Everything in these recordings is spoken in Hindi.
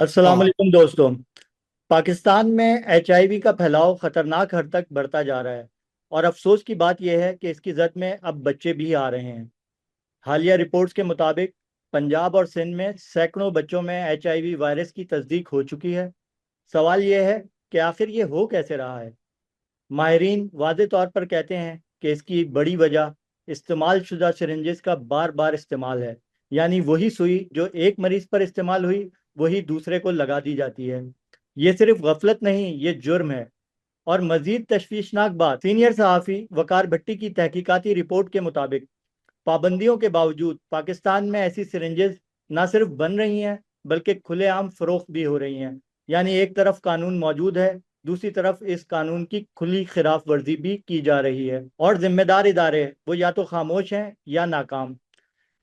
अस्सलाम हाँ। वालेकुम दोस्तों। पाकिस्तान में एचआईवी का फैलाव खतरनाक हद तक बढ़ता जा रहा है और अफसोस की बात यह है कि इसकी जद में अब बच्चे भी आ रहे हैं। हालिया रिपोर्ट्स के मुताबिक पंजाब और सिंध में सैकड़ों बच्चों में एचआईवी वायरस की तस्दीक हो चुकी है। सवाल यह है कि आखिर ये हो कैसे रहा है। माहिरीन वाज़े तौर पर कहते हैं कि इसकी बड़ी वजह इस्तेमाल शुदा सिरिंजेस का बार बार इस्तेमाल है। यानी वही सुई जो एक मरीज पर इस्तेमाल हुई वही दूसरे को लगा दी जाती है। ये सिर्फ गफलत नहीं, ये जुर्म है। और मजीद तशवीशनाक बात, सीनियर सहाफ़ी वकार भट्टी की तहकीकाती रिपोर्ट के मुताबिक पाबंदियों के बावजूद पाकिस्तान में ऐसी सिरिंजेस न सिर्फ बन रही हैं बल्कि खुलेआम फरोख्त भी हो रही हैं। यानी एक तरफ कानून मौजूद है, दूसरी तरफ इस कानून की खुली खिलाफ वर्जी भी की जा रही है और जिम्मेदार इदारे वो या तो खामोश हैं या नाकाम।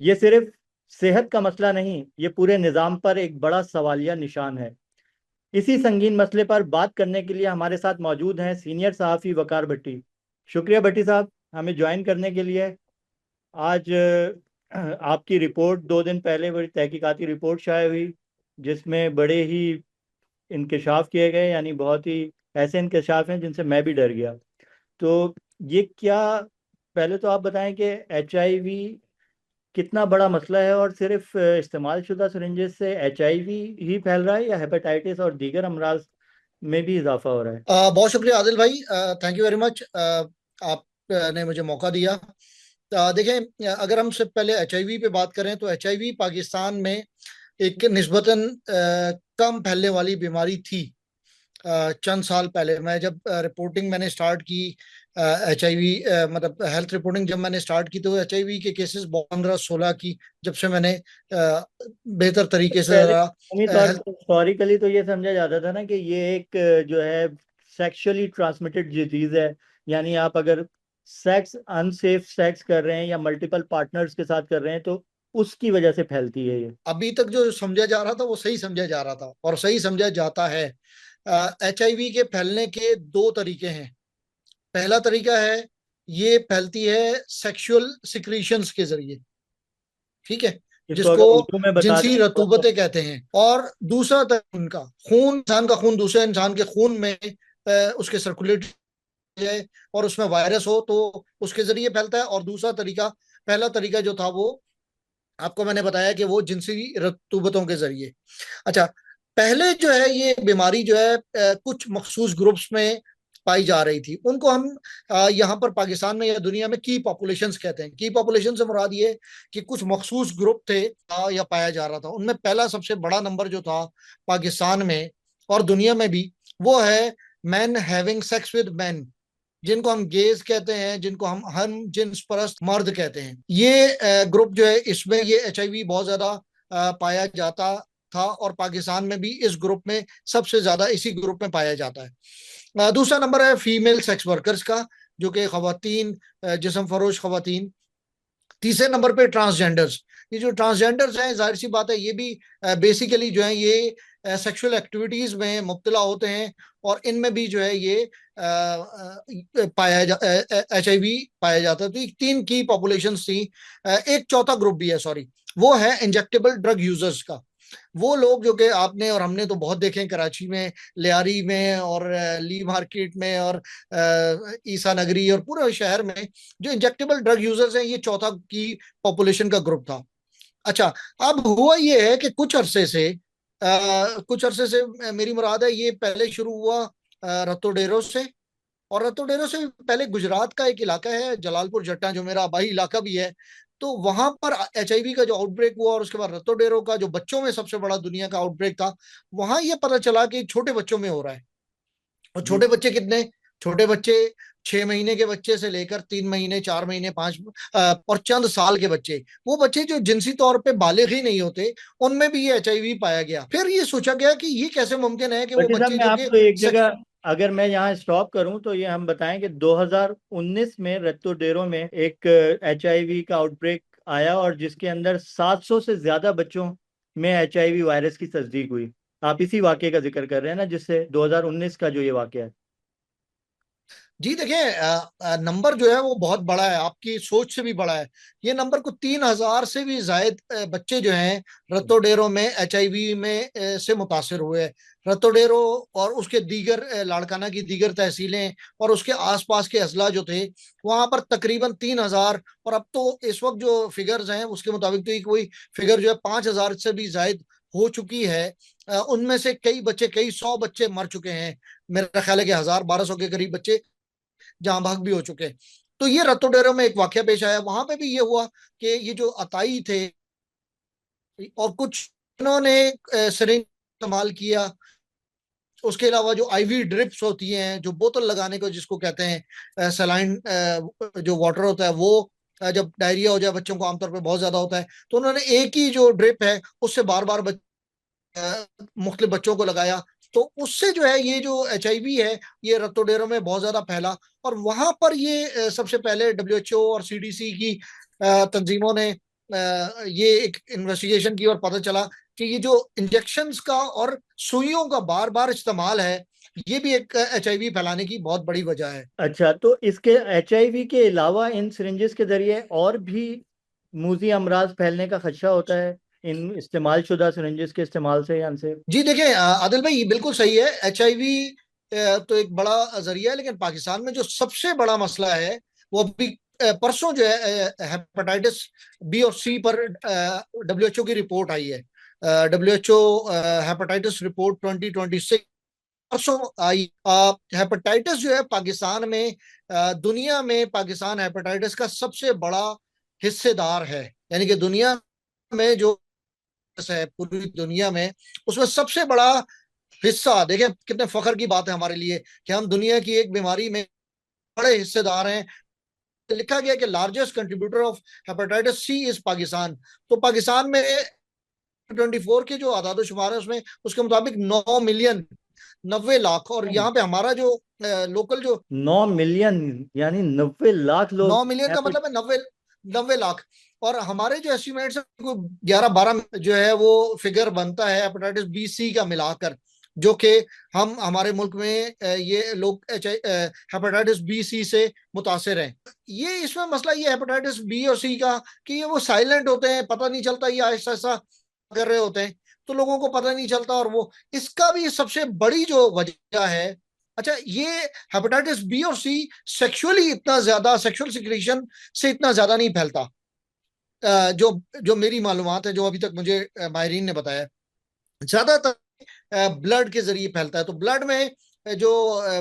ये सिर्फ सेहत का मसला नहीं, ये पूरे निज़ाम पर एक बड़ा सवालिया निशान है। इसी संगीन मसले पर बात करने के लिए हमारे साथ मौजूद हैं सीनियर सहाफ़ी वकार भट्टी। शुक्रिया भट्टी साहब हमें ज्वाइन करने के लिए। आज आपकी रिपोर्ट 2 दिन पहले बड़ी तहकीकाती रिपोर्ट शाये हुई जिसमें बड़े ही इंकशाफ किए गए, यानी बहुत ही ऐसे इंकशाफ हैं जिनसे मैं भी डर गया। तो ये क्या, पहले तो आप बताएं कि एचआईवी कितना बड़ा मसला है और सिर्फ इस्तेमाल शुदा सिरिंजेस से एचआईवी ही फैल रहा है या हेपेटाइटिस और दीगर अमराज में भी इजाफा हो रहा है। बहुत शुक्रिया आदिल भाई। Thank you very much. आपने मुझे मौका दिया। देखें, अगर हम सबसे पहले एचआईवी पे बात करें तो एचआईवी पाकिस्तान में एक निस्बतन कम फैलने वाली बीमारी थी। चंद साल पहले मैं जब रिपोर्टिंग मैंने स्टार्ट की, एचआईवी मतलब हेल्थ रिपोर्टिंग जब मैंने स्टार्ट की तो एचआईवी के केसेस 15-16 की, जब से मैंने बेहतर तरीके से पहले जरा कौमी तौर हेल्थ। पर हिस्टोरिकली तो ये समझा जाता था ना कि ये एक जो है सेक्सुअली ट्रांसमिटेड डिजीज है। यानी आप अगर सेक्स अनसेफ सेक्स कर रहे हैं या मल्टीपल पार्टनर्स के साथ कर रहे हैं तो उसकी वजह से फैलती है ये। अभी तक जो समझा जा रहा था वो सही समझा जा रहा था और सही समझा जाता है। एचआईवी के फैलने के दो तरीके हैं। पहला तरीका है, ये फैलती है सेक्सुअल सिक्रीशंस के जरिए। ठीक है, इसको जिसको अगर उर्दू में बता जिनसी दें थोड़ा सा। रतूबतें कहते हैं। और दूसरा तरीका, उनका खून, इंसान का खून दूसरे इंसान के खून में उसके सर्कुलेट जाए और उसमें वायरस हो तो उसके जरिए फैलता है। और दूसरा तरीका, पहला तरीका जो था वो आपको मैंने बताया कि वो जिनसी रतूबतों के जरिए। अच्छा, पहले जो है ये बीमारी जो है कुछ मखसूस ग्रुप्स में पाई जा रही थी। उनको हम यहाँ पर पाकिस्तान में या दुनिया में की पॉपुलेशंस कहते हैं। की पॉपुलेशन से मुराद ये कि कुछ मखसूस ग्रुप थे या पाया जा रहा था। उनमें पहला सबसे बड़ा नंबर जो था पाकिस्तान में और दुनिया में भी, वो है man having sex with man, जिनको हम गेज कहते हैं, जिनको हम जिन्स परस्त मर्द कहते हैं। ये ग्रुप जो है, इसमें ये एचआईवी बहुत ज्यादा पाया जाता था और पाकिस्तान में भी इस ग्रुप में सबसे ज्यादा इसी ग्रुप में पाया जाता है। दूसरा नंबर है फीमेल सेक्स वर्कर्स का, जो कि खवातीन, जिस्म फरोश खवातीन। तीसरे नंबर पे ट्रांसजेंडर्स। ये जो ट्रांसजेंडर्स हैं, जाहिर सी बात है, ये भी बेसिकली जो है ये सेक्सुअल एक्टिविटीज में मुब्तला होते हैं और इनमें भी जो है ये पाया जा एचआईवी पाया जाता है। तो ये तीन की पॉपुलेशन थी। एक चौथा ग्रुप भी है, सॉरी, वो है इंजेक्टेबल ड्रग यूजर्स का। वो लोग जो कि आपने और हमने तो बहुत देखे हैं, कराची में, लियारी में और ली मार्केट में और ईसा नगरी और पूरे शहर में जो इंजेक्टेबल ड्रग यूजर्स हैं, ये चौथा की पॉपुलेशन का ग्रुप था। अच्छा, अब हुआ ये है कि कुछ अरसे से मेरी मुराद है, ये पहले शुरू हुआ रतोडेरो से। और रतोडेरो से पहले गुजरात का एक इलाका है जलालपुर जट्टा, जो मेरा आबाई इलाका भी है। तो वहां पर एचआईवी का जो आउटब्रेक हुआ और उसके बाद रतोडेरो का जो बच्चों में सबसे बड़ा दुनिया का आउटब्रेक था, वहां ये पता चला कि छोटे बच्चों में हो रहा है। और जी। छोटे बच्चे कितने? छोटे बच्चे 6 महीने के बच्चे से लेकर 3 महीने, 4 महीने, 5 और चंद साल के बच्चे, वो बच्चे जो जिनसी तौर पे बालिग ही नहीं होते, उनमें भी ये एचआईवी पाया गया। फिर ये सोचा गया कि ये कैसे मुमकिन है कि वो भट्टी साहब बच्चे मैं जो कि आपको एक जगह, अगर मैं यहाँ स्टॉप करूं तो ये हम बताएं कि 2019 में रत्तो डेरो में एक एचआईवी का आउटब्रेक आया और जिसके अंदर 700 से ज्यादा बच्चों में एचआईवी वायरस की तस्दीक हुई। आप इसी वाकये का जिक्र कर रहे हैं ना, जिससे 2019 का जो ये वाकया है। जी देखिए, नंबर जो है वो बहुत बड़ा है, आपकी सोच से भी बड़ा है। ये नंबर को 3,000 से भी जायद बच्चे जो हैं रतोडेरो में HIV में से मुतासर हुए। रतोडेरो और उसके दीगर लाड़काना की दीगर तहसीलें और उसके आसपास के अजला जो थे, वहां पर तकरीबन 3,000, और अब तो इस वक्त जो फिगर्स हैं उसके मुताबिक तो ये कोई फिगर जो है 5,000 से भी जायद हो चुकी है। उनमें से कई बच्चे, कई सौ बच्चे मर चुके हैं। मेरा ख्याल है कि 1,000-1,200 के करीब बच्चे जहां भाग भी हो चुके हैं। तो ये रतोडेरो में एक वाकया पेश आया, वहां पे भी ये हुआ कि ये जो अताई थे और कुछ इन्होंने सिरिंज इस्तेमाल किया। उसके अलावा जो IV ड्रिप्स होती हैं, जो बोतल लगाने को जिसको कहते हैं सलाइन, जो वाटर होता है वो, जब डायरिया हो जाए बच्चों को आमतौर पर बहुत ज्यादा होता है, तो उन्होंने एक ही जो ड्रिप है उससे बार बार मुख्तलिफ बच्चों को लगाया। तो उससे जो है ये जो HIV है ये रतोडेरो में बहुत ज्यादा फैला। और वहां पर ये सबसे पहले WHO और CDC की तंजीमों ने ये एक इन्वेस्टिगेशन की और पता चला कि ये जो इंजेक्शंस का और सुइयों का बार बार इस्तेमाल है, ये भी एक HIV फैलाने की बहुत बड़ी वजह है। अच्छा, तो इसके HIV के अलावा इन सिरिंजेस के जरिए और भी मूजी अमराज फैलने का खदशा होता है इन इस्तेमाल शुदा सिरिंजेस के इस्तेमाल से या इनसे? जी देखिए, आदिल भाई ये बिल्कुल सही है। HIV तो एक बड़ा जरिया है, लेकिन पाकिस्तान में जो सबसे बड़ा मसला है वो अभी परसों जो है हेपेटाइटिस B और C पर WHO की रिपोर्ट आई है। WHO हेपेटाइटिस रिपोर्ट 2026 परसों आई। हेपेटाइटिस जो है पाकिस्तान में, दुनिया में पाकिस्तान हेपेटाइटिस का सबसे बड़ा हिस्सेदार है। यानी कि दुनिया में जो है, पूरी दुनिया में उसमें सबसे बड़ा हिस्सा, देखें कितने फख्र की बात है हमारे लिए कि हम दुनिया की एक बीमारी में बड़े हिस्सेदार हैं। लिखा गया कि largest contributor of hepatitis C is Pakistan. तो पाकिस्तान में 24 के जो आदाद शुमार है उसमें उसके मुताबिक 9 मिलियन, 90 लाख, और यहाँ पे हमारा जो लोकल जो 9 मिलियन, यानी 90 लाख लोग 9 मिलियन का हेपेट मतलब है 90 90 लाख। और हमारे जो एस्टिमेट्स है वो 11-12 जो है वो फिगर बनता है हेपेटाइटिस B C का मिलाकर, जो कि हम हमारे मुल्क में ये लोग हेपेटाइटिस B C से मुतासर हैं। ये इसमें मसला ये हेपेटाइटिस B और C का कि ये वो साइलेंट होते हैं, पता नहीं चलता, ये आहिस्ता आहिस्ता कर रहे होते हैं, तो लोगों को पता नहीं चलता। और वो इसका भी सबसे बड़ी जो वजह है, अच्छा ये हेपेटाइटिस B और C सेक्सुअली इतना ज्यादा, सेक्सुअल सिक्रीशन से इतना ज्यादा नहीं फैलता। जो जो मेरी मालूमात है, जो अभी तक मुझे माहिरीन ने बताया, ज्यादातर ब्लड के जरिए फैलता है। तो ब्लड में जो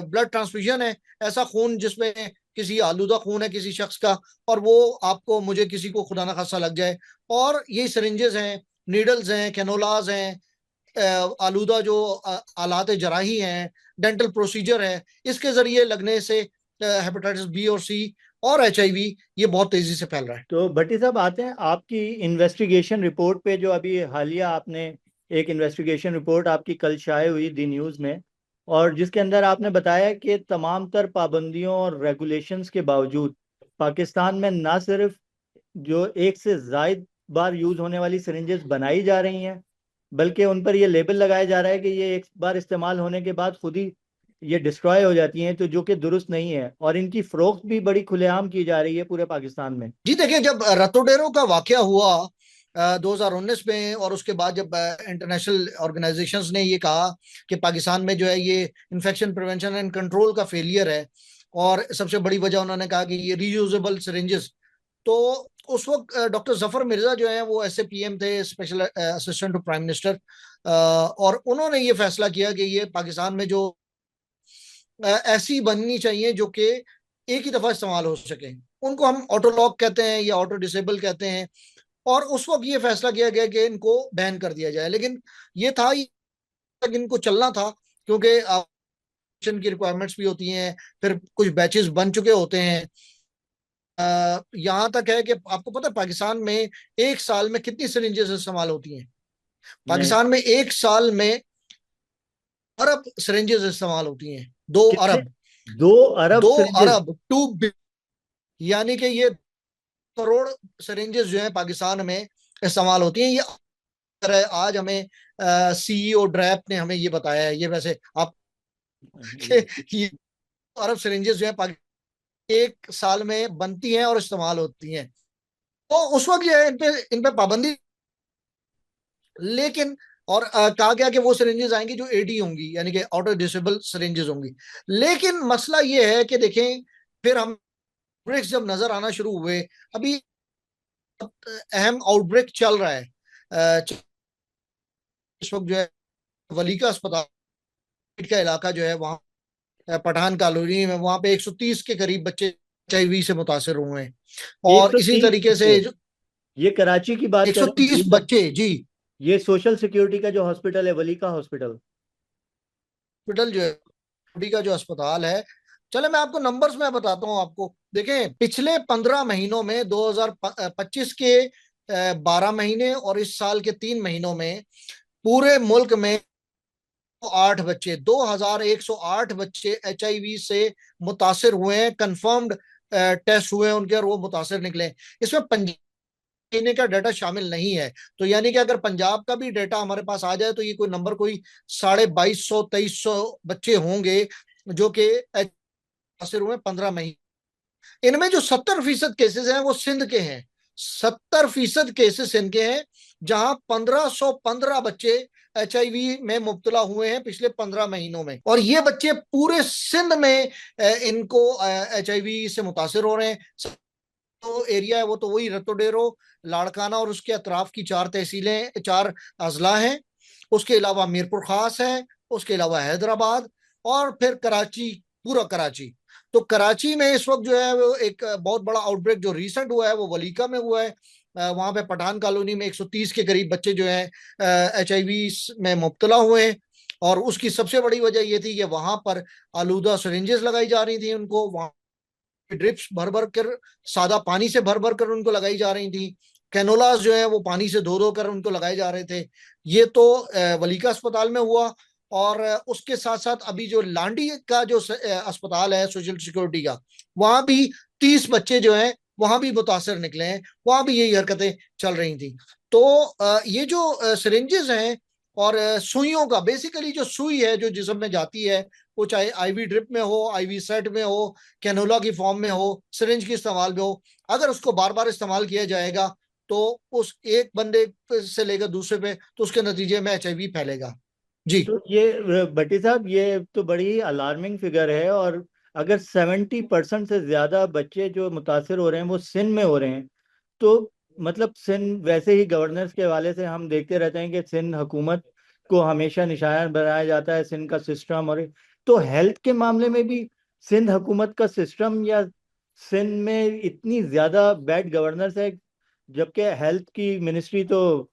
ब्लड ट्रांसफ्यूजन है, ऐसा खून जिसमें किसी आलूदा खून है किसी शख्स का, और वो आपको मुझे किसी को खुदा ना खासा लग जाए, और ये सिरिंजेस हैं, नीडल्स हैं, कैनोलाज हैं, आलूदा जो आलात जराही हैं, डेंटल प्रोसीजर है, इसके जरिए लगने से हेपेटाइटिस B और C और HIV ये बहुत तेजी से फैल रहा है। तो भट्टी साहब आते हैं आपकी इन्वेस्टिगेशन रिपोर्ट पे, जो अभी हालिया आपने एक इन्वेस्टिगेशन रिपोर्ट आपकी कल शाये हुई दी न्यूज़ में, और जिसके अंदर आपने बताया कि तमाम तर पाबंदियों और रेगुलेशंस के बावजूद पाकिस्तान में ना सिर्फ जो एक से जायद बार यूज़ होने वाली सिरिंजेस बनाई जा रही हैं, बल्कि उन पर यह लेबल लगाया जा रहा है कि ये एक बार इस्तेमाल होने के बाद खुद ही ये डिस्ट्रॉय हो जाती हैं, तो जो कि दुरुस्त नहीं है, और इनकी फरोख्त भी बड़ी खुलेआम की जा रही है पूरे पाकिस्तान में। जी देखिए, जब रतोडेरो का वाकया हुआ 2019 में, और उसके बाद जब इंटरनेशनल ऑर्गेनाइजेशंस ने ये कहा कि पाकिस्तान में जो है ये इन्फेक्शन प्रिवेंशन एंड कंट्रोल का फेलियर है, और सबसे बड़ी वजह उन्होंने कहा कि ये रीयूजेबल सिरिंजेस। तो उस वक्त डॉक्टर जफर मिर्जा जो है वो SAPM थे, special assistant to prime minister, और उन्होंने ये फैसला किया कि ये पाकिस्तान में जो ऐसी बननी चाहिए जो कि एक ही दफा इस्तेमाल हो सके। उनको हम ऑटो लॉक कहते हैं या ऑटो डिसेबल कहते हैं। और उस वक्त ये फैसला किया गया कि इनको बैन कर दिया जाए। लेकिन ये था, इनको चलना था, क्योंकि की रिक्वायरमेंट्स भी होती हैं, फिर कुछ बैचेस बन चुके होते हैं। यहाँ तक है कि आपको पता है पाकिस्तान में एक साल में कितनी सिरिंजेस इस्तेमाल होती हैं? नहीं, पाकिस्तान में एक साल में अरब सिरिंजेस इस्तेमाल होती हैं। दो कितने? अरब 2 अरब दो सिरिंजेस? अरब 2 यानी कि ये करोड़ सिरिंजेस जो है पाकिस्तान में इस्तेमाल होती हैं। ये आज हमें CEO ड्रैप ने हमें ये बताया है। ये वैसे आप अरब सिरिंजेस जो है एक साल में बनती हैं और इस्तेमाल होती हैं। तो उस वक्त जो है इन पे पाबंदी, लेकिन और कहा गया कि वो सिरिंजेस आएंगी जो एडी होंगी, यानी कि ऑटो डिसेबल सिरिंजेस होंगी। लेकिन मसला ये है कि देखें, फिर हम ब्रेक्स जब नजर आना शुरू हुए, अभी अहम आउटब्रेक चल रहा है इस वक्त जो है वली का अस्पताल का इलाका जो है वहाँ पठान कॉलोनी में, वहां पे 130 के करीब बच्चे एचआईवी से मुतासर हुए हैं। और इसी 130 तरीके से बच्चे, ये कराची की बात कर रहे हैं 130 वली का? बच्चे जी। ये सोशल सिक्योरिटी का जो हॉस्पिटल है, वली का हॉस्पिटल। हॉस्पिटल जो है, बॉडी का जो अस्पताल है, चले मैं आपको नंबर्स में बताता हूँ आपको। देखें, पिछले 15 महीनों में 2025 के 12 महीने और इस साल के 3 महीनों में पूरे मुल्क में 8 बच्चे, 2108 बच्चे एचआईवी से मुतासिर हुए हैं। कंफर्म्ड टेस्ट हुए हैं उनके और वो मुतासिर निकले। इसमें पंजाब महीने का डाटा शामिल नहीं है। तो यानी कि अगर पंजाब का भी डाटा हमारे पास आ जाए तो ये कोई नंबर कोई 2250 2300 बच्चे होंगे जो कि मुतासिर हुए 15 महीने। इनमें जो 70% केसेस हैं वो सिंध के हैं। 70% केसेस इनके हैं, जहां 1515 बच्चे एचआईवी में मुब्तला हुए हैं पिछले 15 महीनों में। और ये बच्चे पूरे सिंध में इनको एचआईवी से मुतासिर हो रहे हैं। तो एरिया है वो तो वही रतोडेरो, लाड़काना और उसके अतराफ की 4 तहसीलें, 4 अजला हैं। उसके अलावा मीरपुर खास है, उसके अलावा हैदराबाद, और फिर कराची, पूरा कराची। तो कराची में इस वक्त जो है वो एक बहुत बड़ा आउटब्रेक जो रिसेंट हुआ है वो वलीका में हुआ है। वहां पे पठान कॉलोनी में 130 के करीब बच्चे जो हैं एचआईवी में मुब्तला हुए हैं। और उसकी सबसे बड़ी वजह ये थी कि वहां पर आलूदा सिरिंजेस लगाई जा रही थी उनको, वहां ड्रिप्स भर भर कर, सादा पानी से भर भर कर उनको लगाई जा रही थी। कैनोलास जो है वो पानी से धो धो कर उनको लगाए जा रहे थे। ये तो वलीका अस्पताल में हुआ। और उसके साथ साथ अभी जो लांडी का जो अस्पताल है सोशल सिक्योरिटी का, वहां भी 30 बच्चे जो हैं वहां भी मुतासर निकले हैं, वहां भी यही हरकतें चल रही थी। तो ये जो सिरिंजेस हैं और सुइयों का, बेसिकली जो सुई है जो जिस्म में जाती है, वो चाहे आईवी ड्रिप में हो, आईवी सेट में हो, कैनोला की फॉर्म में हो, सिरिंज के इस्तेमाल में हो, अगर उसको बार बार इस्तेमाल किया जाएगा तो उस एक बंदे से लेकर दूसरे पे, तो उसके नतीजे में एचआईवी फैलेगा जी। तो ये भट्टी साहब, ये तो बड़ी ही अलार्मिंग फिगर है। और अगर 70% से ज्यादा बच्चे जो मुतासर हो रहे हैं वो सिंध में हो रहे हैं, तो मतलब सिंध, वैसे ही गवर्नेंस के हवाले से हम देखते रहते हैं कि सिंध हुकूमत को हमेशा निशाना बनाया जाता है, सिंध का सिस्टम। और तो हेल्थ के मामले में भी सिंध हुकूमत का सिस्टम, या सिंध में इतनी ज्यादा बैड गवर्नेंस है, जबकि हेल्थ की मिनिस्ट्री तो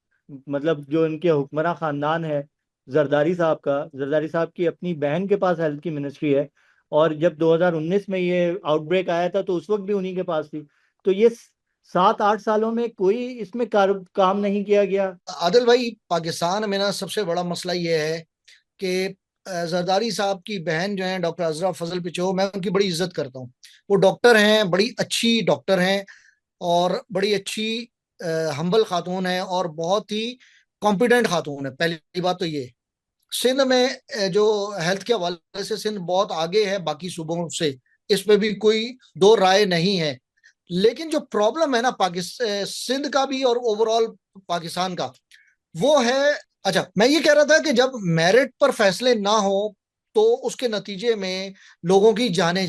मतलब जो इनके हुक्मरान खानदान है, जरदारी साहब की अपनी बहन के पास हेल्थ की मिनिस्ट्री है। और जब 2019 में ये आउटब्रेक आया था तो उस वक्त भी उन्हीं के पास थी। तो ये 7-8 सालों में कोई इसमें काम नहीं किया गया। आदिल भाई, पाकिस्तान में ना सबसे बड़ा मसला ये है कि जरदारी साहब की बहन जो है डॉक्टर अजरा फजल पिचो, मैं उनकी बड़ी इज्जत करता हूँ। वो डॉक्टर हैं, बड़ी अच्छी डॉक्टर हैं, और बड़ी अच्छी हम्बल खातून है, और बहुत ही कॉम्पिटेंट खातून है। पहली बात तो ये, सिंध में जो हेल्थ के हवाले से सिंध बहुत आगे है बाकी सूबों से, इस पे भी कोई दो राय नहीं है। लेकिन जो प्रॉब्लम है ना पाकिस्तान, सिंध का भी और ओवरऑल पाकिस्तान का, वो है, अच्छा मैं ये कह रहा था कि जब मेरिट पर फैसले ना हो तो उसके नतीजे में लोगों की जाने,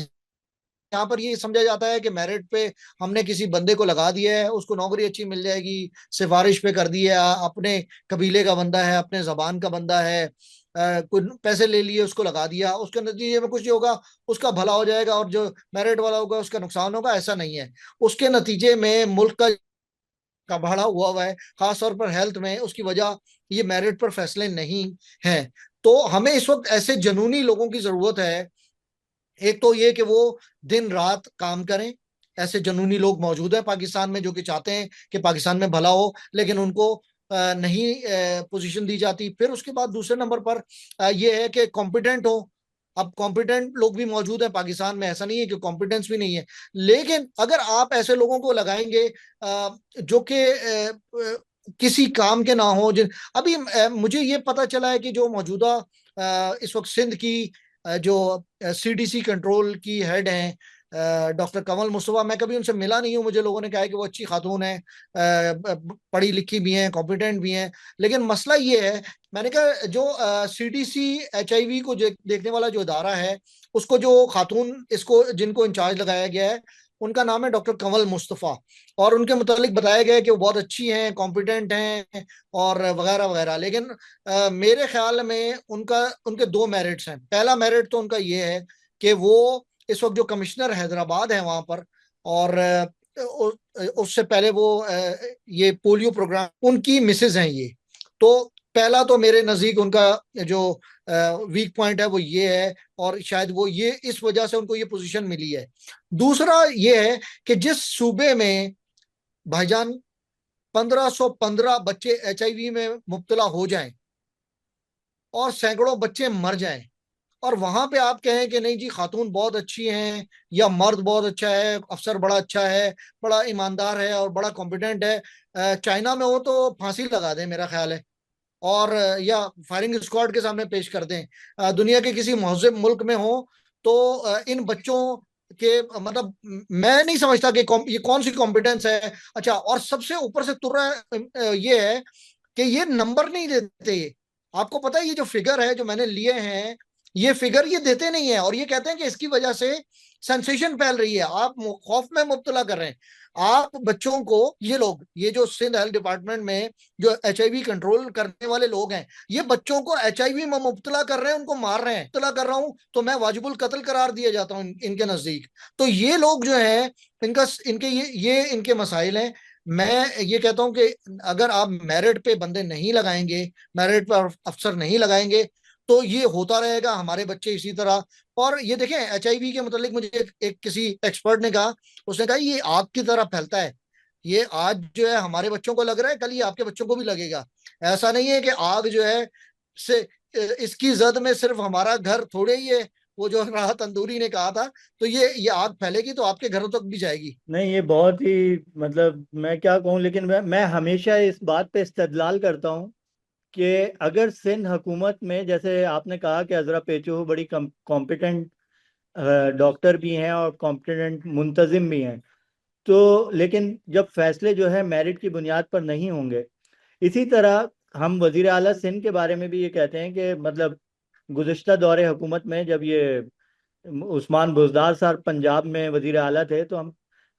यहाँ पर ये समझा जाता है कि मेरिट पे हमने किसी बंदे को लगा दिया है, उसको नौकरी अच्छी मिल जाएगी, सिफारिश पे कर दी है, अपने कबीले का बंदा है, अपने जबान का बंदा है, कुछ पैसे ले लिए उसको लगा दिया, उसके नतीजे में कुछ नहीं होगा, उसका भला हो जाएगा, और जो मेरिट वाला होगा उसका नुकसान होगा, ऐसा नहीं है। उसके नतीजे में मुल्क का बढ़ा हुआ है, खासतौर पर हेल्थ में, उसकी वजह ये मेरिट पर फैसले नहीं है। तो हमें इस वक्त ऐसे जनूनी लोगों की जरूरत है। एक तो ये कि वो दिन रात काम करें। ऐसे जनूनी लोग मौजूद हैं पाकिस्तान में जो कि चाहते हैं कि पाकिस्तान में भला हो, लेकिन उनको नहीं पोजीशन दी जाती। फिर उसके बाद दूसरे नंबर पर ये है कि कॉम्पिटेंट हो। अब कॉम्पिटेंट लोग भी मौजूद हैं पाकिस्तान में, ऐसा नहीं है कि कॉम्पिटेंस भी नहीं है। लेकिन अगर आप ऐसे लोगों को लगाएंगे जो कि किसी काम के ना हो, जिन अभी मुझे ये पता चला है कि जो मौजूदा इस वक्त सिंध की जो CDC कंट्रोल की हेड हैं, डॉक्टर कमल मुस्तफा, मैं कभी उनसे मिला नहीं हूँ। मुझे लोगों ने कहा है कि वो अच्छी खातून है, पढ़ी लिखी भी हैं, कॉम्पिटेंट भी हैं। लेकिन मसला ये है, मैंने कहा जो CDC HIV को देखने वाला जो इदारा है, उसको जो खातून इसको जिनको इंचार्ज लगाया गया है, उनका नाम है डॉक्टर कमल मुस्तफा। और उनके मुतालिक बताया गया है कि वो बहुत अच्छी हैं, कॉम्पिटेंट हैं और वगैरह वगैरह। लेकिन मेरे ख्याल में उनका उनके दो मेरिट्स हैं। पहला मेरिट तो उनका ये है कि वो इस वक्त जो कमिश्नर हैदराबाद है वहां पर, और उससे पहले वो ये पोलियो प्रोग्राम उनकी मिसेज हैं ये। तो पहला तो मेरे नजदीक उनका जो वीक पॉइंट है वो ये है, और शायद वो ये इस वजह से उनको ये पोजीशन मिली है। दूसरा ये है कि जिस सूबे में भाईजान 1515 बच्चे HIV में मुब्तला हो जाएं और सैकड़ों बच्चे मर जाएं, और वहां पे आप कहें कि नहीं जी खातून बहुत अच्छी हैं या मर्द बहुत अच्छा है, अफसर बड़ा अच्छा है, बड़ा ईमानदार है और बड़ा कॉम्पिटेंट है, चाइना में हो तो फांसी लगा दें मेरा ख्याल है, और या फायरिंग स्क्वाड के सामने पेश कर दें। दुनिया के किसी महज़ब मुल्क में हो तो इन बच्चों के मतलब मैं नहीं समझता कि ये कौन सी कॉम्पिटेंस है। अच्छा, और सबसे ऊपर से तुर्रा ये है कि ये नंबर नहीं देते ये। आपको पता है ये जो फिगर है जो मैंने लिए हैं, ये फिगर ये देते नहीं है, और ये कहते हैं कि इसकी वजह से सेंसेशन फैल रही है, आप खौफ में मुब्तला कर रहे हैं। आप बच्चों को, ये लोग, ये जो सिंध हेल्थ डिपार्टमेंट में जो HIV कंट्रोल करने वाले लोग हैं, ये बच्चों को HIV में मुब्तला कर रहे हैं, उनको मार रहे हैं। मुब्तला कर रहा हूं तो मैं वाजिबुल कत्ल करार दिया जाता हूं इनके नजदीक। तो ये लोग जो है, इनका इनके ये इनके मसाइल हैं। मैं ये कहता हूं कि अगर आप मेरिट पे बंदे नहीं लगाएंगे, मेरिट पर अफसर नहीं लगाएंगे, तो ये होता रहेगा, हमारे बच्चे इसी तरह। और ये देखें, HIV के मतलब मुझे एक किसी एक्सपर्ट ने कहा, उसने कहा ये आग की तरह फैलता है। ये आज जो है हमारे बच्चों को लग रहा है, कल ये आपके बच्चों को भी लगेगा। ऐसा नहीं है कि आग जो है से इसकी जद में सिर्फ हमारा घर थोड़े ही है। वो जो राहत तंदूरी ने कहा था, तो ये आग फैलेगी तो आपके घरों तक भी जाएगी। नहीं, ये बहुत ही मतलब मैं क्या कहूँ, लेकिन मैं हमेशा इस बात पे इस्तदलाल करता हूँ कि अगर सिंध हुकूमत में, जैसे आपने कहा कि अजरा पेचो बड़ी कॉम्पिटेंट डॉक्टर भी हैं और कॉम्पिटेंट मुंतजिम भी हैं, तो लेकिन जब फैसले जो है मेरिट की बुनियाद पर नहीं होंगे, इसी तरह हम वजीर आला सिंध के बारे में भी ये कहते हैं कि मतलब गुज़िश्ता दौरे हुकूमत में जब ये उस्मान बुज़दार साहब पंजाब में वजीर आला थे, तो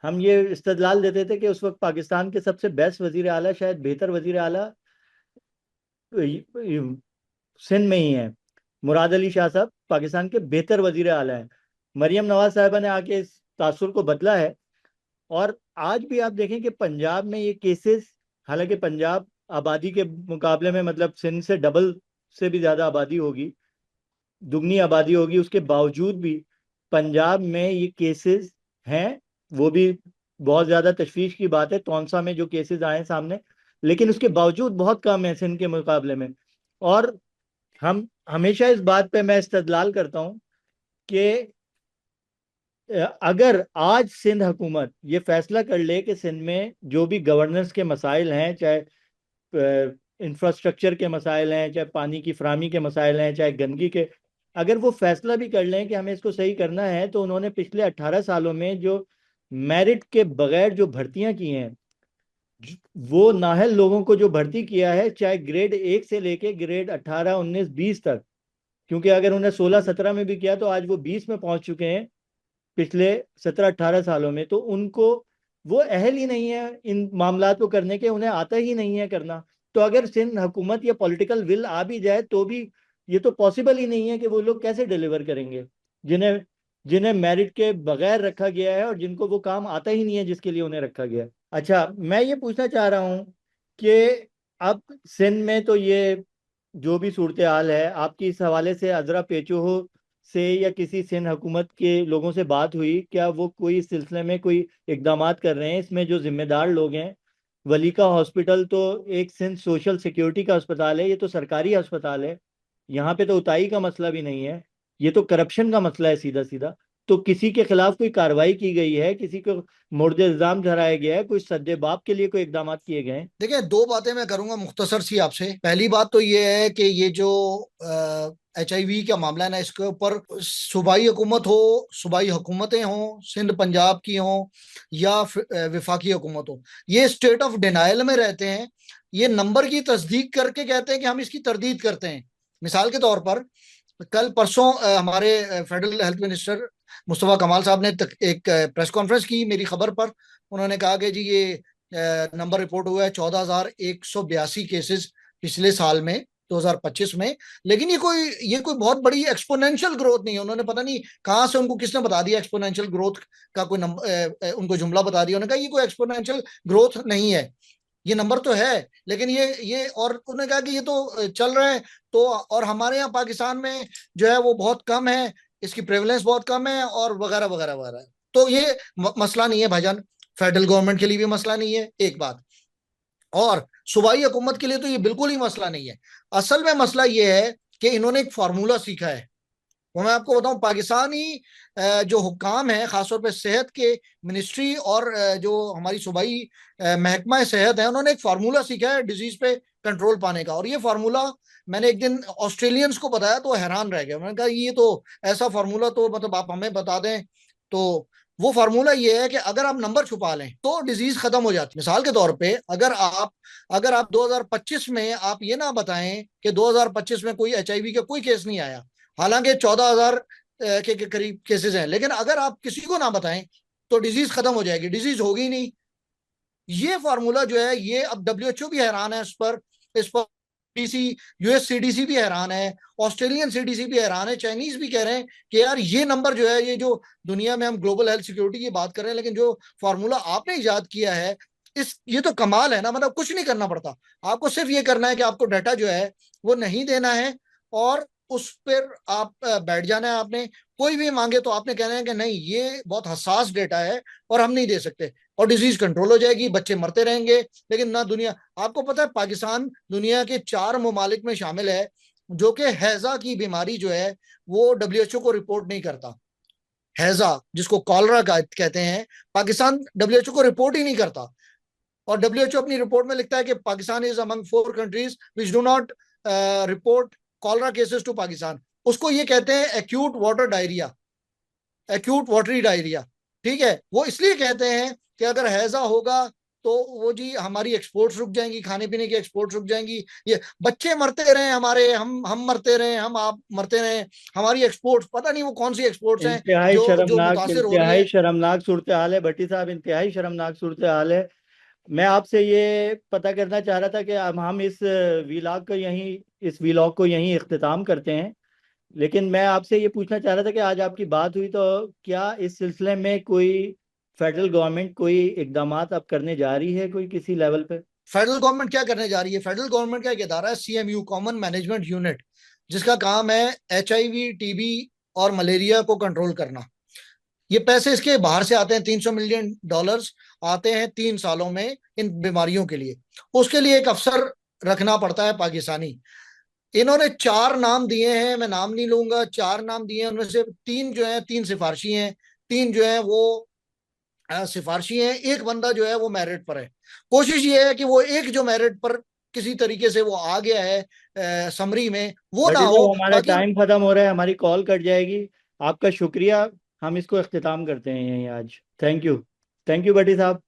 हम ये इस्तदलाल देते थे कि उस वक्त पाकिस्तान के सबसे बेस्ट वजीर आला, शायद बेहतर वजीर आला सिंध में ही है। मुराद अली शाह साहब पाकिस्तान के बेहतर वजीर आला हैं। मरियम नवाज साहिबा ने आके इस तासुर को बदला है। और आज भी आप देखें कि पंजाब में ये केसेस, हालांकि पंजाब आबादी के मुकाबले में मतलब सिंध से डबल से भी ज़्यादा आबादी होगी, दुगनी आबादी होगी, उसके बावजूद भी पंजाब में ये केसेस हैं। वो भी बहुत ज़्यादा तशवीश की बात है, तौंसा में जो केसेस आए हैं सामने, लेकिन उसके बावजूद बहुत कम है सिंध के मुकाबले में। और हम हमेशा इस बात पे मैं इस्तदलाल करता हूँ कि अगर आज सिंध हुकूमत ये फैसला कर ले कि सिंध में जो भी गवर्नेंस के मसाइल हैं, चाहे इंफ्रास्ट्रक्चर के मसाइल हैं, चाहे पानी की फराहमी के मसाइल हैं, चाहे गंदगी के, अगर वो फैसला भी कर लें कि हमें इसको सही करना है, तो उन्होंने पिछले 18 सालों में जो मेरिट के बगैर जो भर्तियां की हैं, वो नाहल लोगों को जो भर्ती किया है, चाहे ग्रेड 1 से लेके ग्रेड 18, 19, 20 तक, क्योंकि अगर उन्हें 16, 17 में भी किया तो आज वो 20 में पहुंच चुके हैं पिछले 17, 18 सालों में। तो उनको वो अहल ही नहीं है इन मामलात को करने के, उन्हें आता ही नहीं है करना। तो अगर सिंध हुकूमत या पॉलिटिकल विल आ भी जाए तो भी ये तो पॉसिबल ही नहीं है कि वो लोग कैसे डिलीवर करेंगे, जिन्हें जिन्हें मेरिट के बगैर रखा गया है और जिनको वो काम आता ही नहीं है जिसके लिए उन्हें रखा गया है। अच्छा, मैं ये पूछना चाह रहा हूँ कि अब सिंध में तो ये जो भी सूरत हाल है, आपकी इस हवाले से अजरा पेचोहो से या किसी सिंध हुकूमत के लोगों से बात हुई क्या? वो कोई इस सिलसिले में कोई इकदामात कर रहे हैं? इसमें जो जिम्मेदार लोग हैं, वलीका हॉस्पिटल तो एक सिंध सोशल सिक्योरिटी का अस्पताल है, ये तो सरकारी अस्पताल है, यहाँ पे तो उताई का मसला भी नहीं है, ये तो करप्शन का मसला है सीधा सीधा। तो किसी के खिलाफ कोई कार्रवाई की गई है, किसी को मुर्दे इल्जाम ठहराया गया है, कोई सद्दे बाप के लिए कोई इकदाम किए गए हैं? देखिए, दो बातें मैं करूंगा मुख्तसर सी आपसे। पहली बात तो ये है कि ये जो HIV का मामला है ना, इसके ऊपर सूबाई हुकूमत हो, सूबाई हुकूमतें हों, सिंध पंजाब की हों या विफाकी हुकूमत हो, ये स्टेट ऑफ डिनाइल में रहते हैं। ये नंबर की तस्दीक करके कहते हैं कि हम इसकी तरदीद करते हैं। मिसाल के तौर पर कल परसों हमारे फेडरल हेल्थ मिनिस्टर मुस्तफ़ा कमाल साहब ने एक प्रेस कॉन्फ्रेंस की मेरी खबर पर। उन्होंने कहा कि जी ये नंबर रिपोर्ट हुआ है 14,182 केसेस पिछले साल में, 2025 में। लेकिन ये कोई बहुत बड़ी एक्सपोनेंशियल ग्रोथ नहीं है। उन्होंने पता नहीं कहाँ से उनको किसने बता दिया एक्सपोनेंशियल ग्रोथ का कोई नंबर, उनको जुमला बता दिया। उन्होंने कहा ये कोई एक्सपोनेंशियल ग्रोथ नहीं है, ये नंबर तो है, लेकिन ये और उन्होंने कहा कि ये तो चल रहा है। तो और हमारे यहाँ पाकिस्तान में जो है वो बहुत कम है, इसकी प्रेवलेंस बहुत कम है और वगैरह वगैरह वगैरह। तो ये मसला नहीं है भाईजान, फेडरल गवर्नमेंट के लिए भी मसला नहीं है, एक बात। और सूबाई हुकूमत के लिए तो ये बिल्कुल ही मसला नहीं है। असल में मसला ये है कि इन्होंने एक फार्मूला सीखा है। वो मैं आपको बताऊं, पाकिस्तानी जो हुक्काम है, खासतौर पे सेहत के मिनिस्ट्री और जो हमारी सूबाई महकमा सेहत है, उन्होंने एक फार्मूला सीखा है डिजीज पे कंट्रोल पाने का। और ये फार्मूला मैंने एक दिन ऑस्ट्रेलियंस को बताया तो हैरान रह गए। उन्होंने कहा ये तो ऐसा फार्मूला तो मतलब आप हमें बता दें। तो वो फार्मूला ये है कि अगर आप नंबर छुपा लें तो डिजीज खत्म हो जाती है। मिसाल के तौर पे अगर आप 2025 में आप ये ना बताएं कि 2025 में कोई HIV का कोई केस नहीं आया, हालांकि 14,000 के करीब केसेस हैं, लेकिन अगर आप किसी को ना बताएं तो डिजीज खत्म हो जाएगी, डिजीज होगी नहीं। ये फार्मूला जो है, ये अब WHO भी हैरान है इस पर CDC, US CDC भी हैरान है, ऑस्ट्रेलियन CDC भी हैरान है, चाइनीज भी कह रहे हैं कि यार ये नंबर जो है, ये जो दुनिया में हम ग्लोबल हेल्थ सिक्योरिटी की बात कर रहे हैं, लेकिन जो फार्मूला आपने इजाद किया है, ये तो कमाल है ना। मतलब कुछ नहीं करना पड़ता, आपको सिर्फ ये करना है कि आपको डाटा जो है वो नहीं देना है, और उस पर आप बैठ जाना है। आपने कोई भी मांगे तो आपने कहना है कि नहीं, ये बहुत हसास डेटा है और हम नहीं दे सकते, और डिजीज कंट्रोल हो जाएगी, बच्चे मरते रहेंगे। लेकिन ना दुनिया, आपको पता है पाकिस्तान दुनिया के 4 ममालिक में शामिल है जो कि हैजा की बीमारी जो है वो WHO को रिपोर्ट नहीं करता। हैजा, जिसको कॉलरा कहते हैं, पाकिस्तान WHO को रिपोर्ट ही नहीं करता। और WHO अपनी रिपोर्ट में लिखता है कि Pakistan is among 4 countries which do not report cholera cases to Pakistan. उसको ये कहते हैं acute water diarrhoea, acute watery diarrhoea. ठीक है, वो इसलिए कहते हैं कि अगर हैजा होगा तो वो जी हमारी एक्सपोर्ट्स रुक जाएंगी, खाने पीने की एक्सपोर्ट्स रुक जाएंगी, ये बच्चे मरते रहे हमारे, हम मरते रहे, हम आप मरते रहे, हमारी एक्सपोर्ट्स पता नहीं वो कौन सी एक्सपोर्ट्स हैं इंतहाई जो जो शर्मनाक, मुतासिर हो रही इंतहाई हैं। शर्मनाक सूरत हाल है भट्टी साहब, इंतहाई शर्मनाक सूरत हाल है। मैं आपसे ये पता करना चाह रहा था कि अब हम इस वीलॉग को यहीं इख्तिताम करते हैं। लेकिन मैं आपसे ये पूछना चाह रहा था कि आज आपकी बात हुई तो क्या इस सिलसिले में कोई फेडरल गवर्नमेंट कोई इकदाम अब करने जा रही है, कोई किसी लेवल पे? फेडरल गवर्नमेंट क्या करने जा रही है? फेडरल गवर्नमेंट का एक इदारा है CMU, कॉमन मैनेजमेंट यूनिट, जिसका काम है HIV, TB और मलेरिया को कंट्रोल करना। ये पैसे इसके बाहर से आते हैं, $300 मिलियन आते हैं 3 सालों में इन बीमारियों के लिए। उसके लिए एक अफसर रखना पड़ता है पाकिस्तानी। इन्होंने 4 नाम दिए हैं, मैं नाम नहीं लूंगा, 4 नाम दिए हैं, उनमें से 3 जो है 3 सिफारशी हैं, 3 जो है वो सिफारशी हैं, एक बंदा जो है वो मेरिट पर है। कोशिश ये है कि वो एक जो मेरिट पर किसी तरीके से वो आ गया है समरी में, वो ना भट्टी हो। साहब, हमारा बाकी टाइम खत्म हो रहा है, हमारी कॉल कट जाएगी। आपका शुक्रिया। हम इसको इख्तिताम करते हैं यहीं आज। Thank you. थैंक यू भट्टी साहब।